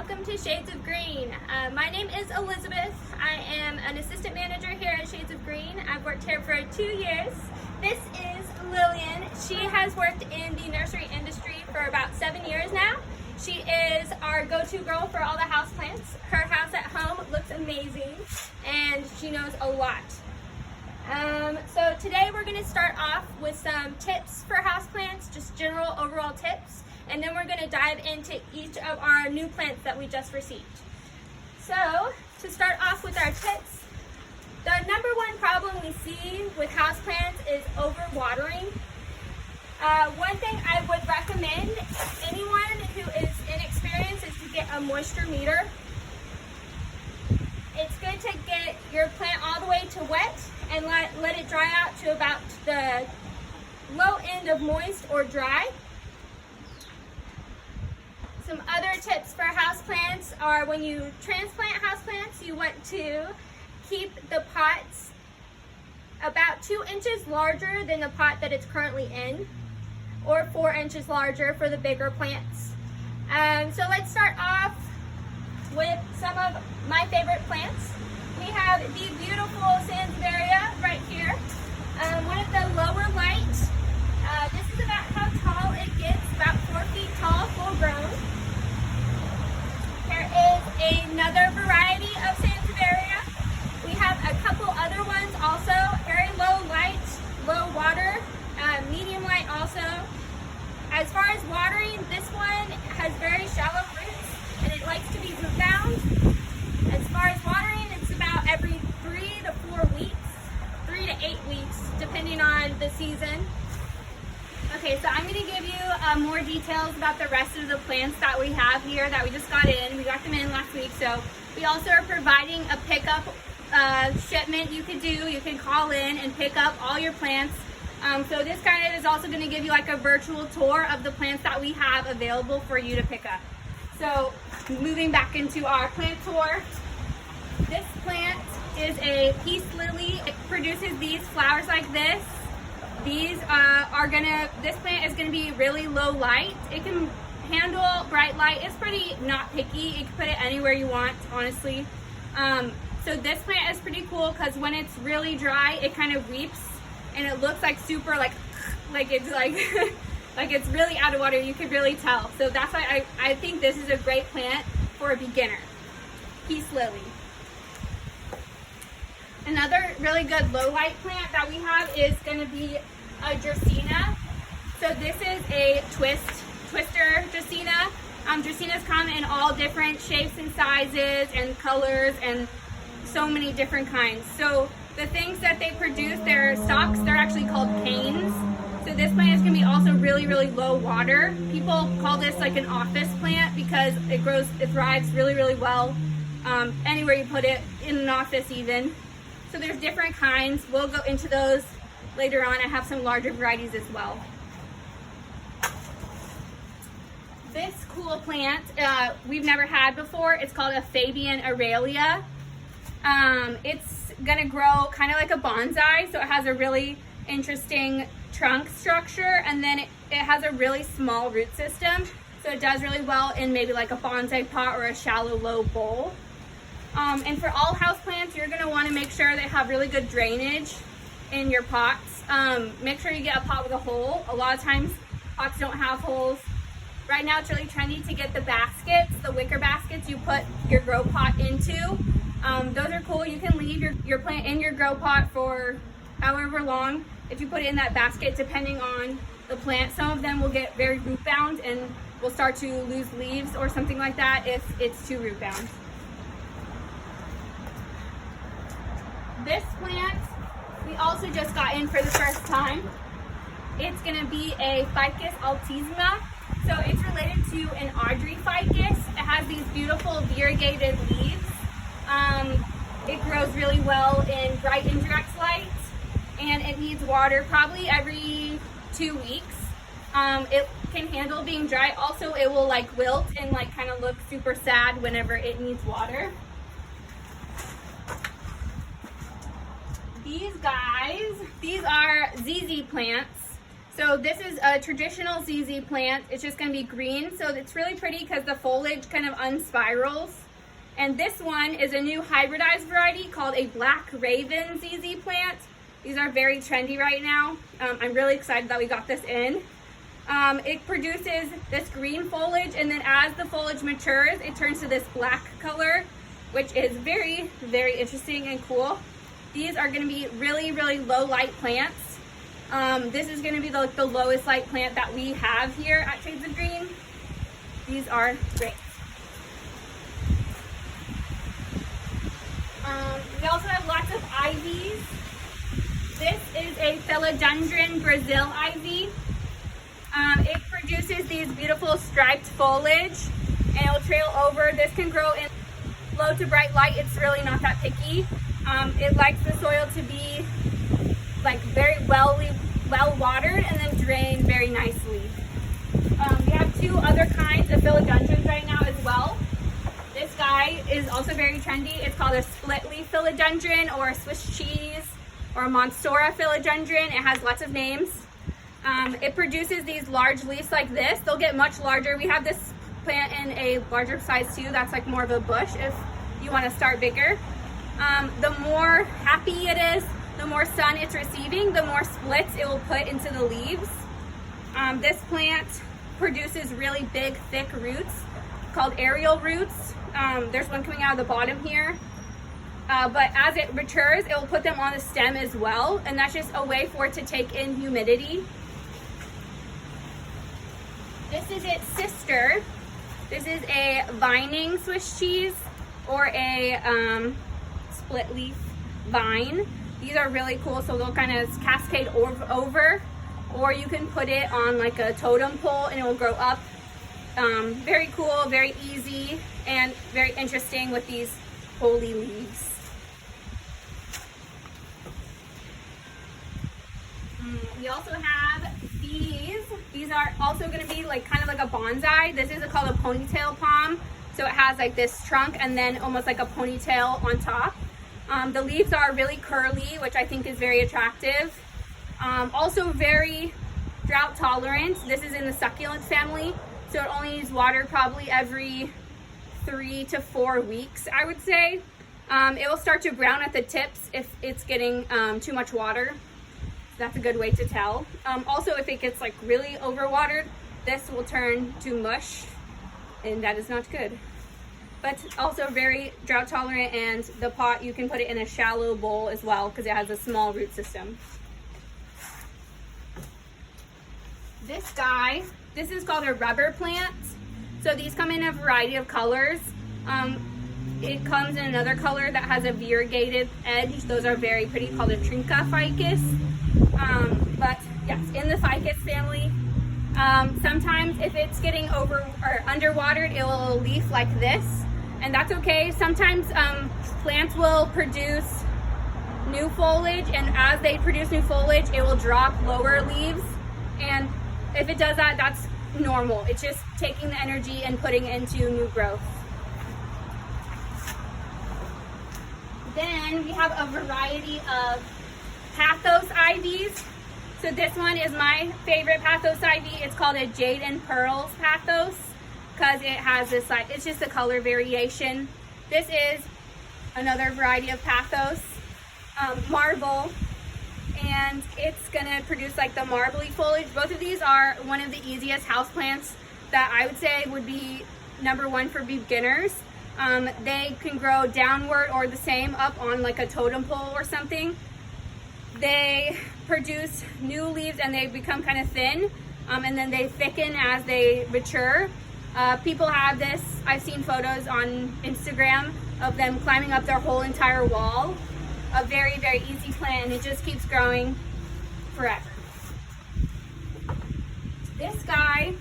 welcome to Shades of Green. My name is Elizabeth. I am an assistant manager here at Shades of Green. I've worked here for 2 years. This is Lillian. She has worked in the nursery industry for about 7 years now. She is our go-to girl for all the houseplants. Her house at home looks amazing and she knows a lot. So today we're going to start off with some tips for houseplants, just general overall tips, and then we're going to dive into each of our new plants that we just received. So to start off with our tips, the number one problem we see with houseplants is overwatering. One thing I would recommend anyone who is inexperienced is to get a moisture meter. It's good to get your plant all the way to wet and let it dry out to about the low end of moist or dry. Some other tips for houseplants are when you transplant houseplants, you want to keep the pots about 2 inches larger than the pot that it's currently in, or 4 inches larger for the bigger plants. So let's start off with some of my favorite plants. We have the beautiful Sansevieria right here. One of the lower light. This is about how tall it gets, about 4 feet tall, full grown. There is another variety of Sansevieria. We have a couple other ones also, very low light, low water, medium light also. As far as watering, this one has very shallow roots and it likes to be root bound. As far as watering, it's about every 3 to 4 weeks, 3 to 8 weeks, depending on the season. Okay, so I'm going to give you more details about the rest of the plants that we have here that we just got in. We got them in last week, so we also are providing a pickup shipment you could do. You can call in and pick up all your plants. So this guide is also going to give you like a virtual tour of the plants that we have available for you to pick up. So moving back into our plant tour, this plant is a peace lily. It produces these flowers like this. These this plant is gonna be really low light. It can handle bright light. It's pretty not picky. You can put it anywhere you want, honestly. So this plant is pretty cool because when it's really dry, it kind of weeps and it looks like super like it's like like it's really out of water. You could really tell. So that's why I think this is a great plant for a beginner. Peace lily. Another really good low light plant that we have is going to be a Dracaena. So this is a twister Dracaena. Dracaenas come in all different shapes and sizes and colors and so many different kinds. So the things that they produce, their stalks, they're actually called canes. So this plant is going to be also really, really low water. People call this like an office plant because it thrives really, really well anywhere you put it, in an office even. So there's different kinds. We'll go into those later on. I have some larger varieties as well. This cool plant we've never had before. It's called a Fabian Aralia. It's gonna grow kind of like a bonsai, so it has a really interesting trunk structure, and then it has a really small root system, so it does really well in maybe like a bonsai pot or a shallow low bowl. And for all houseplants, you're going to want to make sure they have really good drainage in your pots. Make sure you get a pot with a hole. A lot of times pots don't have holes. Right now it's really trendy to get the baskets, the wicker baskets you put your grow pot into. Those are cool. You can leave your plant in your grow pot for however long if you put it in that basket, depending on the plant. Some of them will get very root bound and will start to lose leaves or something like that if it's too root bound. This plant we also just got in for the first time. It's going to be a Ficus altissima. So it's related to an Audrey ficus. It has these beautiful variegated leaves. It grows really well in bright indirect light, and it needs water probably every 2 weeks. It can handle being dry. Also, it will like wilt and like kind of look super sad whenever it needs water. These guys, these are ZZ plants. So this is a traditional ZZ plant. It's just gonna be green. So it's really pretty because the foliage kind of unspirals. And this one is a new hybridized variety called a Black Raven ZZ plant. These are very trendy right now. I'm really excited that we got this in. It produces this green foliage, and then as the foliage matures, it turns to this black color, which is very, very interesting and cool. These are gonna be really, really low light plants. This is gonna be the lowest light plant that we have here at Shades of Green. These are great. We also have lots of ivies. This is a Philodendron Brazil ivy. It produces these beautiful striped foliage, and it'll trail over. This can grow in low to bright light. It's really not that picky. It likes the soil to be like very well watered and then drain very nicely. We have two other kinds of philodendrons right now as well. This guy is also very trendy. It's called a split leaf philodendron, or a Swiss cheese, or a Monsora philodendron. It has lots of names. It produces these large leaves like this. They'll get much larger. We have this plant in a larger size too. That's like more of a bush if you want to start bigger. The more happy it is, the more sun it's receiving, the more splits it will put into the leaves. This plant produces really big, thick roots called aerial roots. There's one coming out of the bottom here. But as it matures, it will put them on the stem as well, and that's just a way for it to take in humidity. This is its sister. This is a vining Swiss cheese, or a split leaf vine. These are really cool, so they'll kind of cascade over, or you can put it on like a totem pole and it will grow up. Very cool, very easy, and very interesting with these holy leaves. We also have these. These are also going to be like kind of like a bonsai. This is called a ponytail palm. So it has like this trunk and then almost like a ponytail on top. The leaves are really curly, which I think is very attractive. Also very drought tolerant. This is in the succulent family, so it only needs water probably every 3 to 4 weeks, I would say. It will start to brown at the tips if it's getting too much water. That's a good way to tell. Also, if it gets like really overwatered, this will turn to mush, and that is not good. But also very drought tolerant, and the pot, you can put it in a shallow bowl as well because it has a small root system. This guy, this is called a rubber plant. So these come in a variety of colors. It comes in another color that has a variegated edge. Those are very pretty, called a Trinca ficus. But yes, in the ficus family. Sometimes if it's getting over or underwatered, it will leaf like this, and that's okay. Sometimes plants will produce new foliage, and as they produce new foliage, it will drop lower leaves, and if it does that, that's normal. It's just taking the energy and putting it into new growth. Then we have a variety of pathos ivies. So this one is my favorite pathos ivy. It's called a Jade and Pearls pathos because it has this, like, it's just a color variation. This is another variety of pathos, marble, and it's gonna produce like the marbly foliage. Both of these are one of the easiest houseplants that I would say would be #1 for beginners. They can grow downward or the same up on like a totem pole or something. They produce new leaves and they become kind of thin, and then they thicken as they mature. People have this, I've seen photos on Instagram of them climbing up their whole entire wall. A very, very easy plant, and it just keeps growing forever. This guy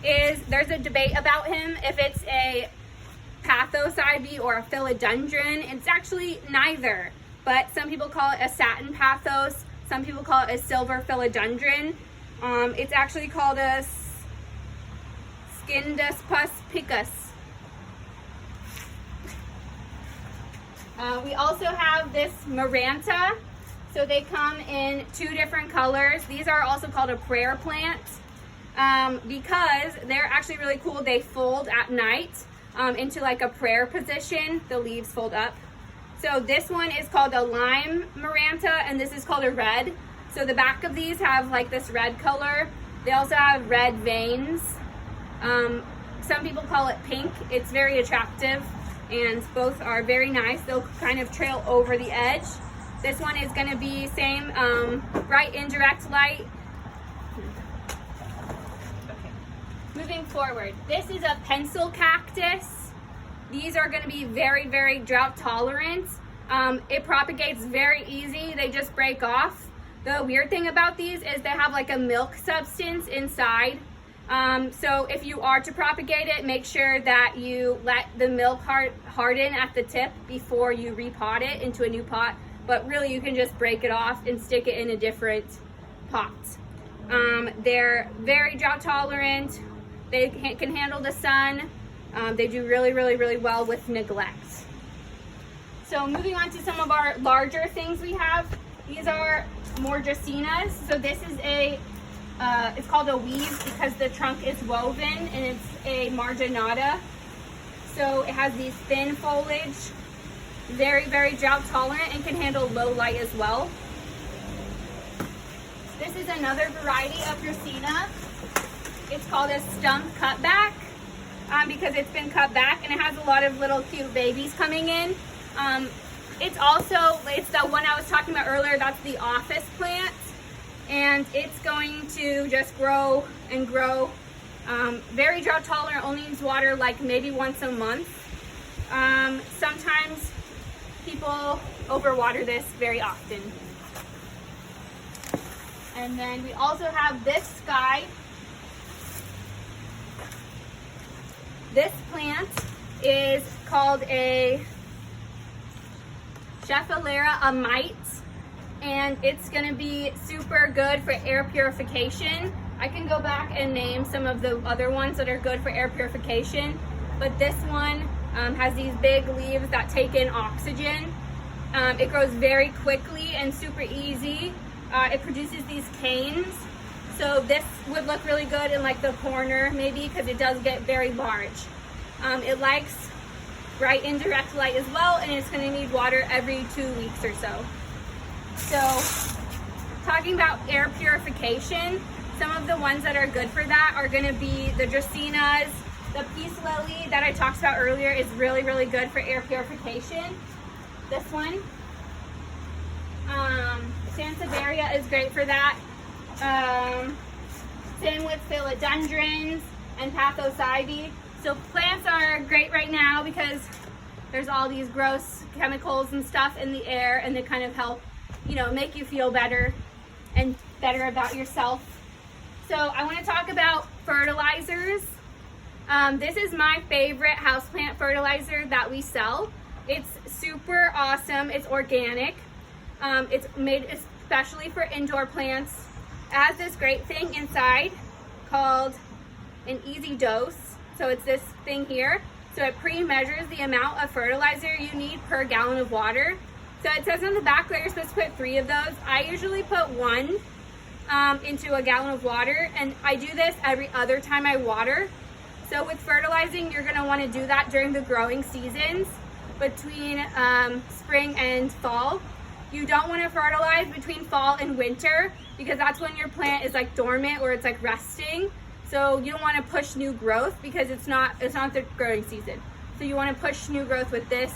is, there's a debate about him if it's a pathos ivy or a philodendron. It's actually neither. But some people call it a satin pathos. Some people call it a silver philodendron. It's actually called a Scindapsus picus. We also have this Maranta. So they come in 2 different colors. These are also called a prayer plant because they're actually really cool. They fold at night into like a prayer position. The leaves fold up. So this one is called a lime maranta, and this is called a red. So the back of these have like this red color. They also have red veins. Some people call it pink. It's very attractive, and both are very nice. They'll kind of trail over the edge. This one is going to be same bright indirect light. Okay. Moving forward, this is a pencil cactus. These are going to be very, very drought tolerant. It propagates very easy. They just break off. The weird thing about these is they have like a milk substance inside. So if you are to propagate it, make sure that you let the milk harden at the tip before you repot it into a new pot. But really you can just break it off and stick it in a different pot. They're very drought tolerant. They can handle the sun. They do really, really, really well with neglect. So moving on to some of our larger things we have. These are more dracaenas. So this is it's called a weave because the trunk is woven, and it's a marginata. So it has these thin foliage, very, very drought tolerant, and can handle low light as well. This is another variety of dracaena. It's called a stump cutback because it's been cut back, and it has a lot of little cute babies coming in. It's the one I was talking about earlier. That's the office plant, and it's going to just grow and grow. Very drought tolerant, only needs water like maybe once a month. Sometimes people overwater this very often. And then we also have this sky. This plant is called a Schefflera amite, and it's going to be super good for air purification. I can go back and name some of the other ones that are good for air purification, but this one has these big leaves that take in oxygen. It grows very quickly and super easy. It produces these canes, so this would look really good in like the corner maybe because it does get very large. It likes bright indirect light as well, and it's going to need water every 2 weeks or so. So talking about air purification, some of the ones that are good for that are going to be the dracaenas. The peace lily that I talked about earlier is really, really good for air purification. This one. Sansevieria is great for that. Same with philodendrons and Pathocybes. So plants are great right now because there's all these gross chemicals and stuff in the air, and they kind of help, make you feel better and better about yourself. So I want to talk about fertilizers. This is my favorite houseplant fertilizer that we sell. It's super awesome. It's organic. It's made especially for indoor plants. It has this great thing inside called an easy dose. So it's this thing here. So it pre-measures the amount of fertilizer you need per gallon of water. So it says on the back that you're supposed to put 3 of those. I usually put 1 into a gallon of water, and I do this every other time I water. So with fertilizing, you're gonna wanna do that during the growing seasons between spring and fall. You don't wanna fertilize between fall and winter because that's when your plant is like dormant or it's like resting. So you don't want to push new growth because it's not the growing season. So you want to push new growth with this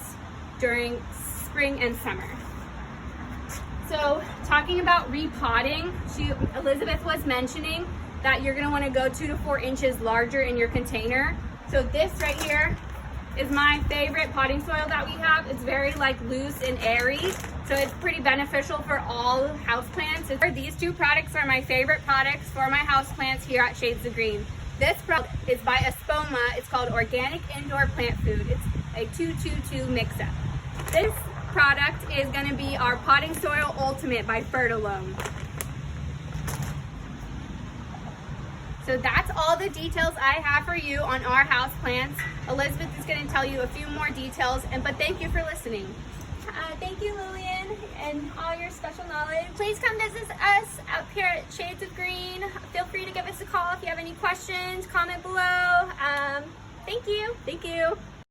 during spring and summer. So talking about repotting, Elizabeth was mentioning that you're going to want to go 2 to 4 inches larger in your container. So this right here is my favorite potting soil that we have. It's very loose and airy, so it's pretty beneficial for all houseplants. These 2 products are my favorite products for my houseplants here at Shades of Green. This product is by Espoma. It's called Organic Indoor Plant Food. It's a 2-2-2 mix-up. This product is going to be our Potting Soil Ultimate by Fertilome. So that's all the details I have for you on our houseplants. Elizabeth is going to tell you a few more details, but thank you for listening. Thank you, Lillian, and all your special knowledge. Please come visit us up here at Shades of Green. Feel free to give us a call if you have any questions. Comment below. Thank you. Thank you.